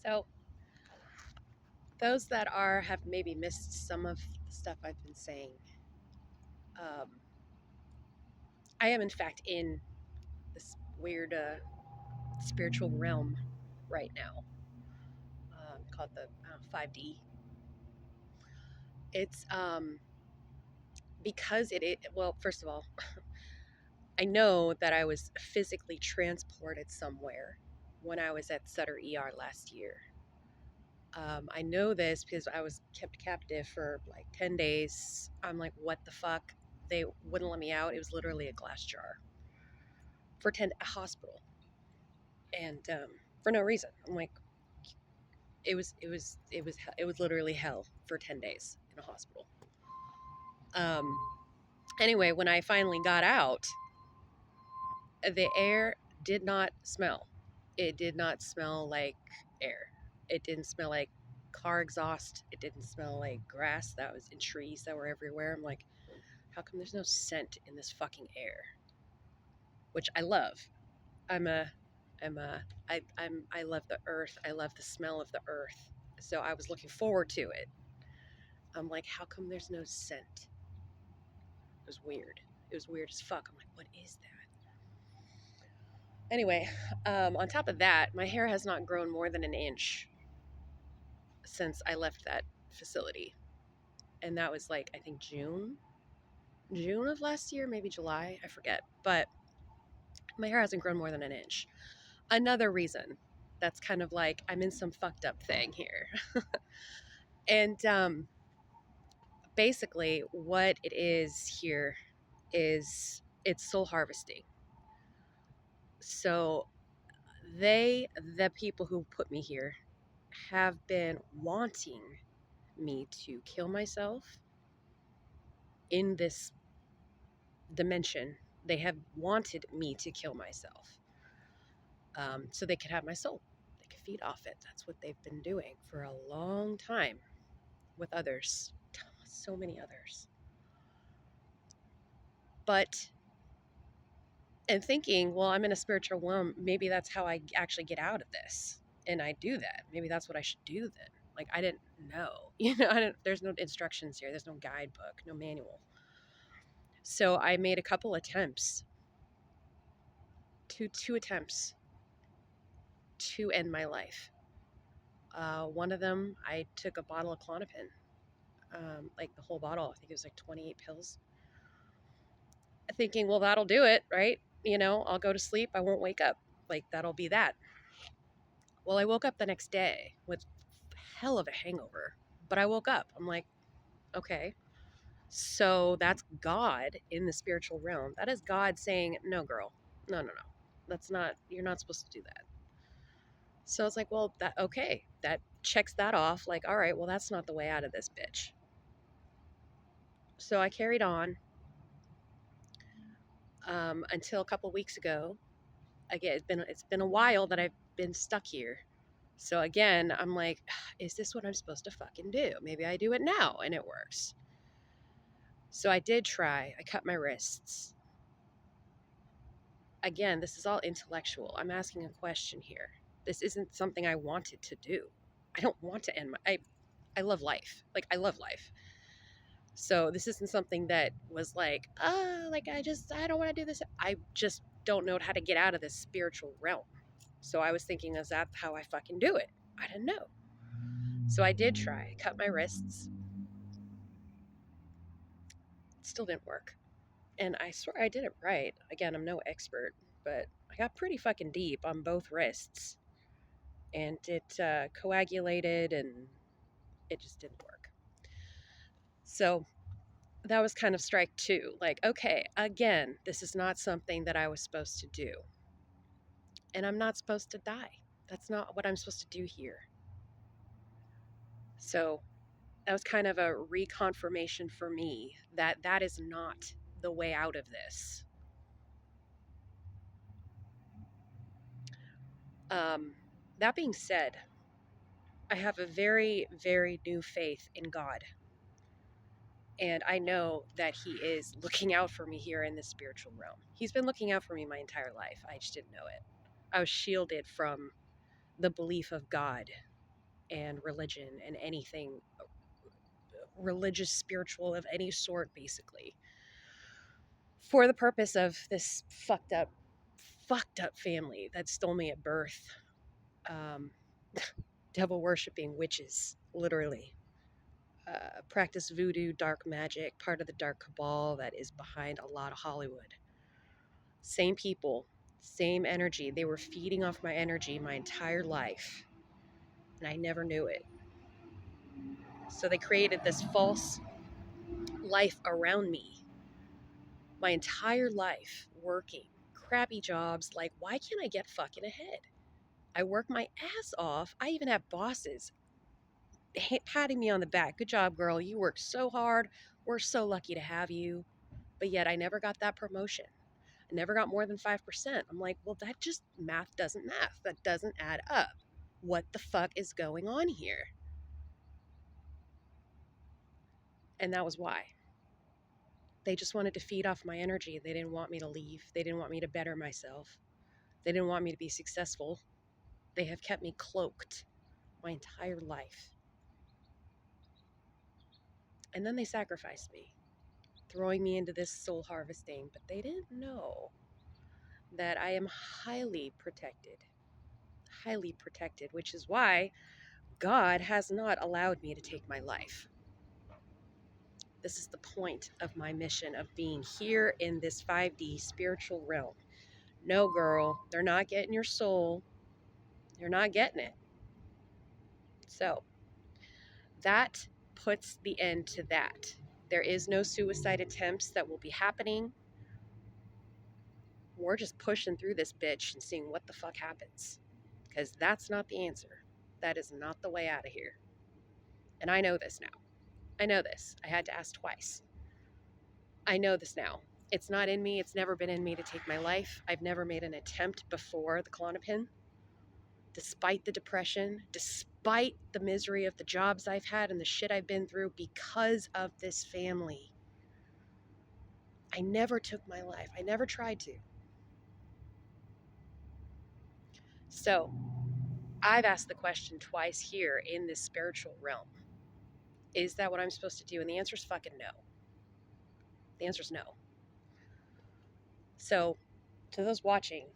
So, those that have maybe missed some of the stuff I've been saying. Um, I am, in fact, in this weird spiritual realm right now called the 5D. It's because well, first of all, I know that I was physically transported somewhere when I was at Sutter ER last year. I know this because I was kept captive for like 10 days. I'm like, what the fuck? They wouldn't let me out. It was literally a glass jar for a hospital, and for no reason. I'm like, it was literally hell for 10 days in a hospital. Um, anyway, when I finally got out, the air did not smell. It did not smell like air. It didn't smell like car exhaust. It didn't smell like grass that was in trees that were everywhere. I'm like, how come there's no scent in this fucking air? Which I love. I'm a, I'm a, I love the earth. I love the smell of the earth. So I was looking forward to it. I'm like, how come there's no scent? It was weird. It was weird as fuck. I'm like, what is that? Anyway, on top of that, my hair has not grown more than an inch since I left that facility. And that was like, I think June of last year, maybe July, I forget. But my hair hasn't grown more than an inch. Another reason that's kind of like I'm in some fucked up thing here. And basically, what it is here is it's soul harvesting. So the people who put me here, have been wanting me to kill myself in this dimension. They have wanted me to kill myself so they could have my soul. They could feed off it. That's what they've been doing for a long time with others, so many others. But, and thinking, well, I'm in a spiritual realm. Maybe that's how I actually get out of this. And I do that. Maybe that's what I should do then. Like, I didn't know. There's no instructions here. There's no guidebook, no manual. So I made a couple attempts, two attempts to end my life. One of them, I took a bottle of Klonopin, like the whole bottle. I think it was like 28 pills. Thinking, well, that'll do it, right? I'll go to sleep. I won't wake up. Like, that'll be that. Well, I woke up the next day with hell of a hangover, but I woke up. I'm like, okay. So that's God in the spiritual realm. That is God saying, no, girl, no. You're not supposed to do that. So it's like, well, that checks that off. Like, all right, well, that's not the way out of this bitch. So I carried on until a couple weeks ago. Again, it's been a while that I've been stuck here. So again, I'm like, is this what I'm supposed to fucking do? Maybe I do it now and it works. So I did try. I cut my wrists. Again, this is all intellectual. I'm asking a question here. This isn't something I wanted to do. I don't want to end I love life. Like, I love life. So this isn't something that was like, I don't want to do this. I just don't know how to get out of this spiritual realm. So I was thinking, is that how I fucking do it? I didn't know. So I did try. I cut my wrists. It still didn't work. And I swear I did it right. Again, I'm no expert, but I got pretty fucking deep on both wrists. And it coagulated and it just didn't work. So that was kind of strike two. Like, okay, again, this is not something that I was supposed to do. And I'm not supposed to die. That's not what I'm supposed to do here. So that was kind of a reconfirmation for me that that is not the way out of this. That being said, I have a very, very new faith in God. And I know that He is looking out for me here in the spiritual realm. He's been looking out for me my entire life. I just didn't know it. I was shielded from the belief of God and religion and anything religious, spiritual of any sort, basically, for the purpose of this fucked up family that stole me at birth. Um, Devil worshipping witches, literally. Practice voodoo, dark magic, part of the dark cabal that is behind a lot of Hollywood. Same people, same energy. They were feeding off my energy my entire life, and I never knew it. So they created this false life around me my entire life, working crappy jobs. Like, why can't I get fucking ahead? I work my ass off. I even have bosses patting me on the back. Good job, girl. You work so hard. We're so lucky to have you. But yet I never got that promotion. I never got more than 5%. I'm like, well, that just math doesn't math. That doesn't add up. What the fuck is going on here? And that was why. They just wanted to feed off my energy. They didn't want me to leave. They didn't want me to better myself. They didn't want me to be successful. They have kept me cloaked my entire life. And then they sacrificed me, throwing me into this soul harvesting. But they didn't know that I am highly protected, which is why God has not allowed me to take my life. This is the point of my mission of being here in this 5D spiritual realm. No, girl, they're not getting your soul. They're not getting it. So that puts the end to that. There is no suicide attempts that will be happening. We're just pushing through this bitch and seeing what the fuck happens. Because that's not the answer. That is not the way out of here. And I know this now. I know this. I had to ask twice. I know this now. It's not in me. It's never been in me to take my life. I've never made an attempt before the Klonopin. Despite the depression, despite the misery of the jobs I've had and the shit I've been through because of this family. I never took my life. I never tried to. So I've asked the question twice here in this spiritual realm. Is that what I'm supposed to do? And the answer is fucking no. The answer is no. So to those watching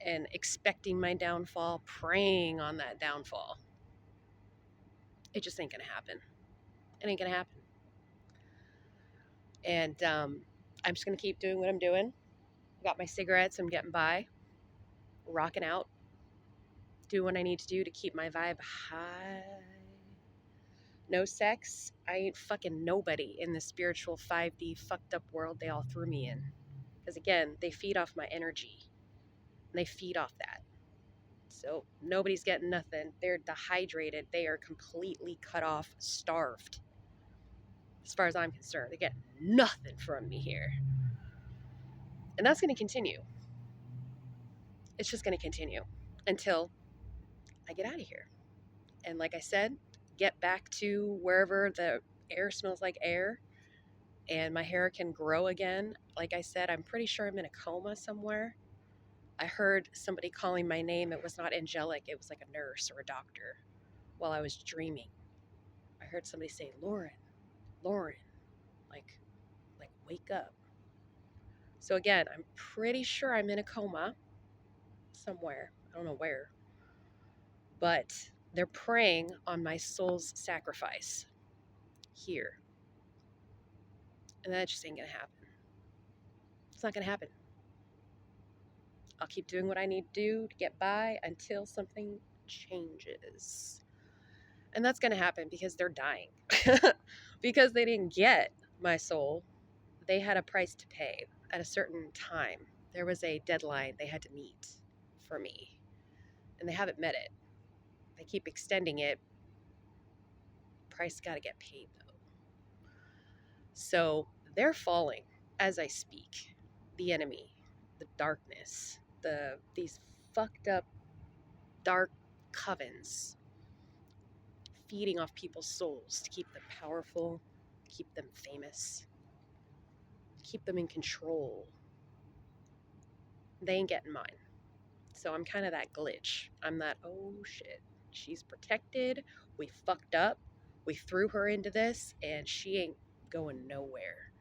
and expecting my downfall, praying on that downfall, it just ain't gonna happen. It ain't gonna happen. And I'm just gonna keep doing what I'm doing. Got my cigarettes, I'm getting by, rocking out, do what I need to do to keep my vibe high. No sex. I ain't fucking nobody in the spiritual 5D fucked up world they all threw me in. Because again, they feed off my energy. And they feed off that. So nobody's getting nothing. They're dehydrated. They are completely cut off, starved. As far as I'm concerned, they get nothing from me here. And that's going to continue. It's just going to continue until I get out of here. And like I said, get back to wherever the air smells like air and my hair can grow again. Like I said, I'm pretty sure I'm in a coma somewhere. I heard somebody calling my name. It was not angelic. It was like a nurse or a doctor while I was dreaming. I heard somebody say, Lauren, Lauren, like wake up. So again, I'm pretty sure I'm in a coma somewhere. I don't know where. But they're preying on my soul's sacrifice here. And that just ain't gonna happen. It's not gonna happen. I'll keep doing what I need to do to get by until something changes. And that's gonna happen because they're dying. Because they didn't get my soul. They had a price to pay at a certain time. There was a deadline they had to meet for me. And they haven't met it. They keep extending it. Price got to get paid though. So they're falling as I speak. The enemy, the darkness, these fucked up dark covens feeding off people's souls to keep them powerful, keep them famous, keep them in control. They ain't getting mine. So I'm kind of that glitch. I'm that, oh shit. She's protected. We fucked up. We threw her into this, and she ain't going nowhere.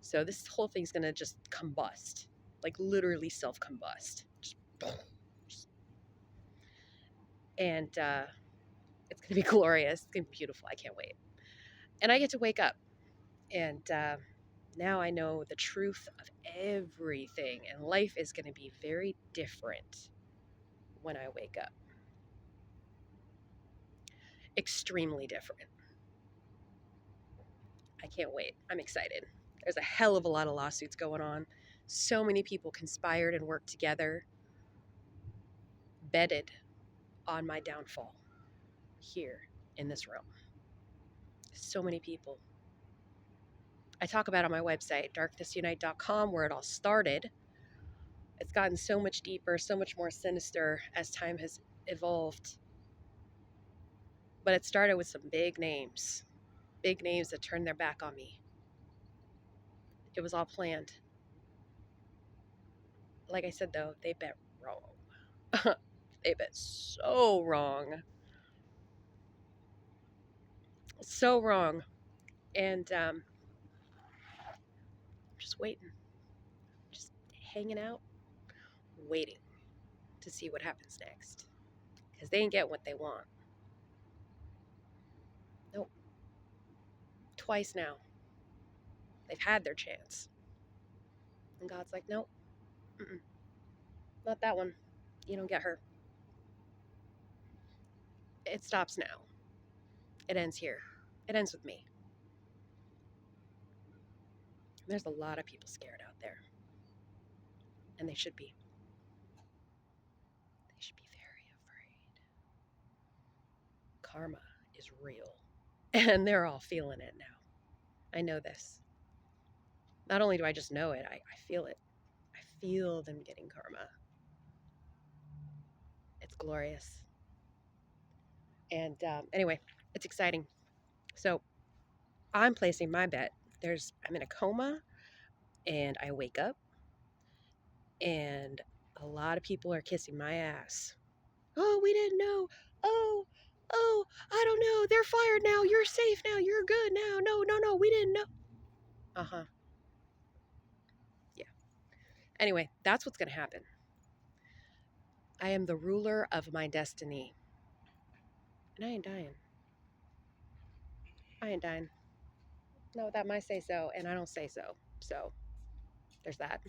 So this whole thing's gonna just combust, like literally self-combust. And it's gonna be glorious. It's gonna be beautiful. I can't wait. And I get to wake up, and now I know the truth of everything, and life is gonna be very different when I wake up. Extremely different. I can't wait. I'm excited. There's a hell of a lot of lawsuits going on. So many people conspired and worked together, betted on my downfall here in this room. So many people. I talk about on my website, darknessunite.com, where it all started. It's gotten so much deeper, so much more sinister as time has evolved. But it started with some big names that turned their back on me. It was all planned. Like I said, though, they bet wrong. They bet so wrong. So wrong. And just waiting, just hanging out, waiting to see what happens next. Because they ain't get what they want. Nope. Twice now. They've had their chance. And God's like, nope, not that one. You don't get her. It stops now. It ends here. It ends with me. There's a lot of people scared out there. And they should be. They should be very afraid. Karma is real. And they're all feeling it now. I know this. Not only do I just know it, I feel it. I feel them getting karma. It's glorious. And anyway, it's exciting. So I'm placing my bet. I'm in a coma and I wake up and a lot of people are kissing my ass. Oh, we didn't know. Oh, I don't know. They're fired now. You're safe now. You're good now. No, we didn't know. Uh-huh. Yeah. Anyway, that's what's going to happen. I am the ruler of my destiny. And I ain't dying. I ain't dying. No, that might say so, and I don't say so. So, there's that.